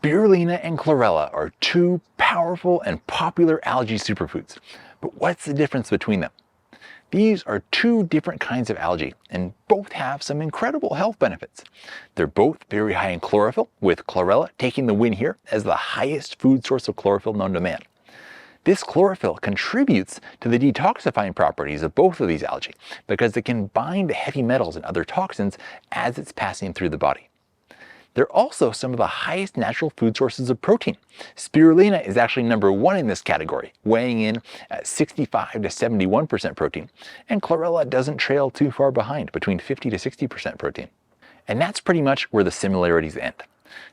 Spirulina and chlorella are two powerful and popular algae superfoods. But what's the difference between them? These are two different kinds of algae, and both have some incredible health benefits. They're both very high in chlorophyll, with chlorella taking the win here as the highest food source of chlorophyll known to man. This chlorophyll contributes to the detoxifying properties of both of these algae because it can bind to heavy metals and other toxins as it's passing through the body. They're also some of the highest natural food sources of protein. Spirulina is actually number one in this category, weighing in at 65 to 71% protein, and chlorella doesn't trail too far behind, between 50 to 60% protein. And that's pretty much where the similarities end.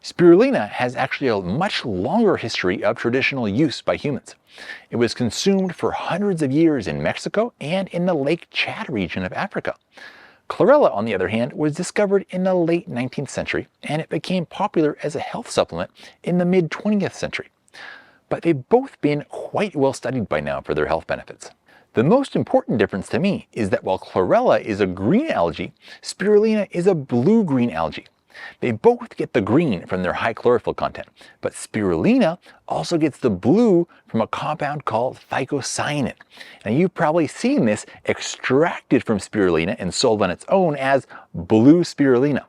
Spirulina has actually a much longer history of traditional use by humans. It was consumed for hundreds of years in Mexico and in the Lake Chad region of Africa. Chlorella, on the other hand, was discovered in the late 19th century, and it became popular as a health supplement in the mid-20th century. But they've both been quite well studied by now for their health benefits. The most important difference to me is that while chlorella is a green algae, spirulina is a blue-green algae. They both get the green from their high chlorophyll content, but spirulina also gets the blue from a compound called phycocyanin. Now you've probably seen this extracted from spirulina and sold on its own as blue spirulina.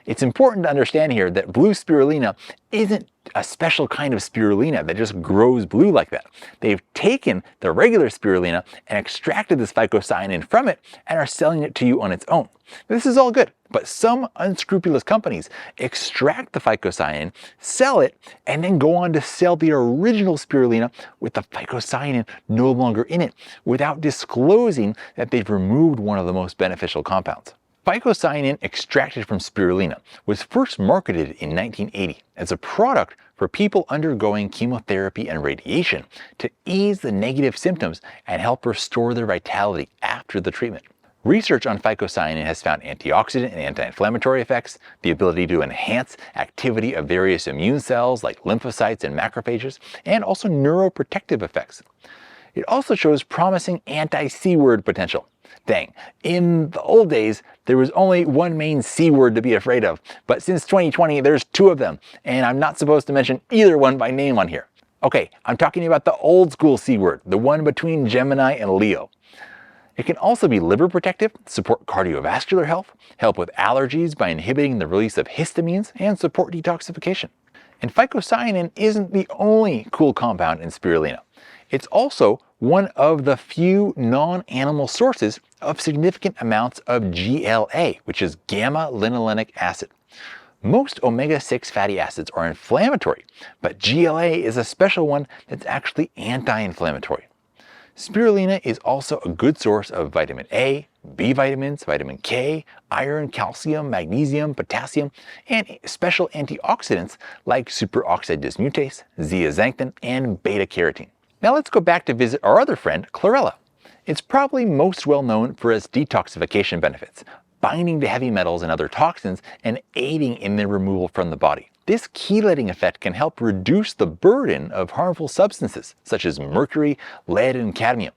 It's important to understand here that blue spirulina isn't a special kind of spirulina that just grows blue like that. They've taken the regular spirulina and extracted this phycocyanin from it and are selling it to you on its own. This is all good, but some unscrupulous companies extract the phycocyanin, sell it, and then go on to sell the original spirulina with the phycocyanin no longer in it, without disclosing that they've removed one of the most beneficial compounds. Phycocyanin extracted from spirulina was first marketed in 1980 as a product for people undergoing chemotherapy and radiation to ease the negative symptoms and help restore their vitality after the treatment. Research on phycocyanin has found antioxidant and anti-inflammatory effects, the ability to enhance activity of various immune cells like lymphocytes and macrophages, and also neuroprotective effects. It also shows promising anti-C word potential. Dang, in the old days, there was only one main C word to be afraid of, but since 2020, there's two of them, and I'm not supposed to mention either one by name on here. Okay, I'm talking about the old school C word, the one between Gemini and Leo. It can also be liver protective, support cardiovascular health, help with allergies by inhibiting the release of histamines, and support detoxification. And phycocyanin isn't the only cool compound in spirulina. It's also one of the few non-animal sources of significant amounts of GLA, which is gamma-linolenic acid. Most omega-6 fatty acids are inflammatory, but GLA is a special one that's actually anti-inflammatory. Spirulina is also a good source of vitamin A, B vitamins, vitamin K, iron, calcium, magnesium, potassium, and special antioxidants like superoxide dismutase, zeaxanthin, and beta-carotene. Now let's go back to visit our other friend, chlorella. It's probably most well known for its detoxification benefits, binding to heavy metals and other toxins and aiding in their removal from the body. This chelating effect can help reduce the burden of harmful substances such as mercury, lead, and cadmium.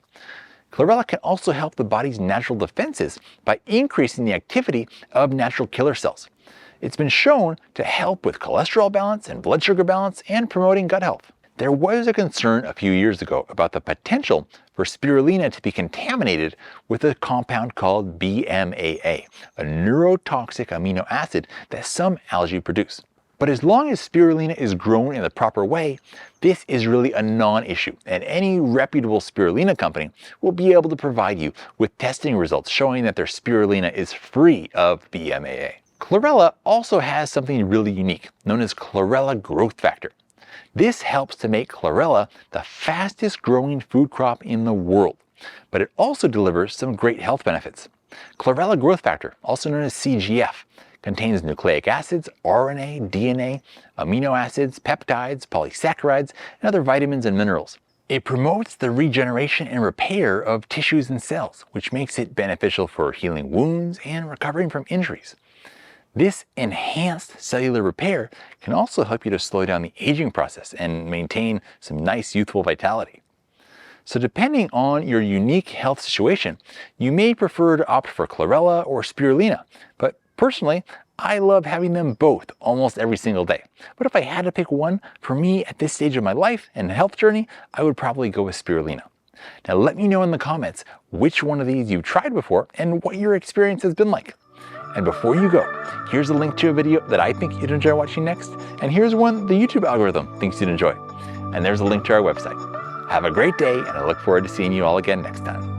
Chlorella can also help the body's natural defenses by increasing the activity of natural killer cells. It's been shown to help with cholesterol balance and blood sugar balance and promoting gut health. There was a concern a few years ago about the potential for spirulina to be contaminated with a compound called BMAA, a neurotoxic amino acid that some algae produce. But as long as spirulina is grown in the proper way, this is really a non-issue, and any reputable spirulina company will be able to provide you with testing results showing that their spirulina is free of BMAA. Chlorella also has something really unique, known as chlorella growth factor. This helps to make chlorella the fastest growing food crop in the world, but it also delivers some great health benefits. Chlorella growth factor, also known as CGF, contains nucleic acids, RNA, DNA, amino acids, peptides, polysaccharides, and other vitamins and minerals. It promotes the regeneration and repair of tissues and cells, which makes it beneficial for healing wounds and recovering from injuries. This enhanced cellular repair can also help you to slow down the aging process and maintain some nice youthful vitality. So depending on your unique health situation, you may prefer to opt for chlorella or spirulina, but personally, I love having them both almost every single day. But if I had to pick one, for me at this stage of my life and health journey, I would probably go with Spirulina. Now let me know in the comments which one of these you've tried before and what your experience has been like. And before you go, here's a link to a video that I think you'd enjoy watching next, and here's one the YouTube algorithm thinks you'd enjoy. And there's a link to our website. Have a great day, and I look forward to seeing you all again next time.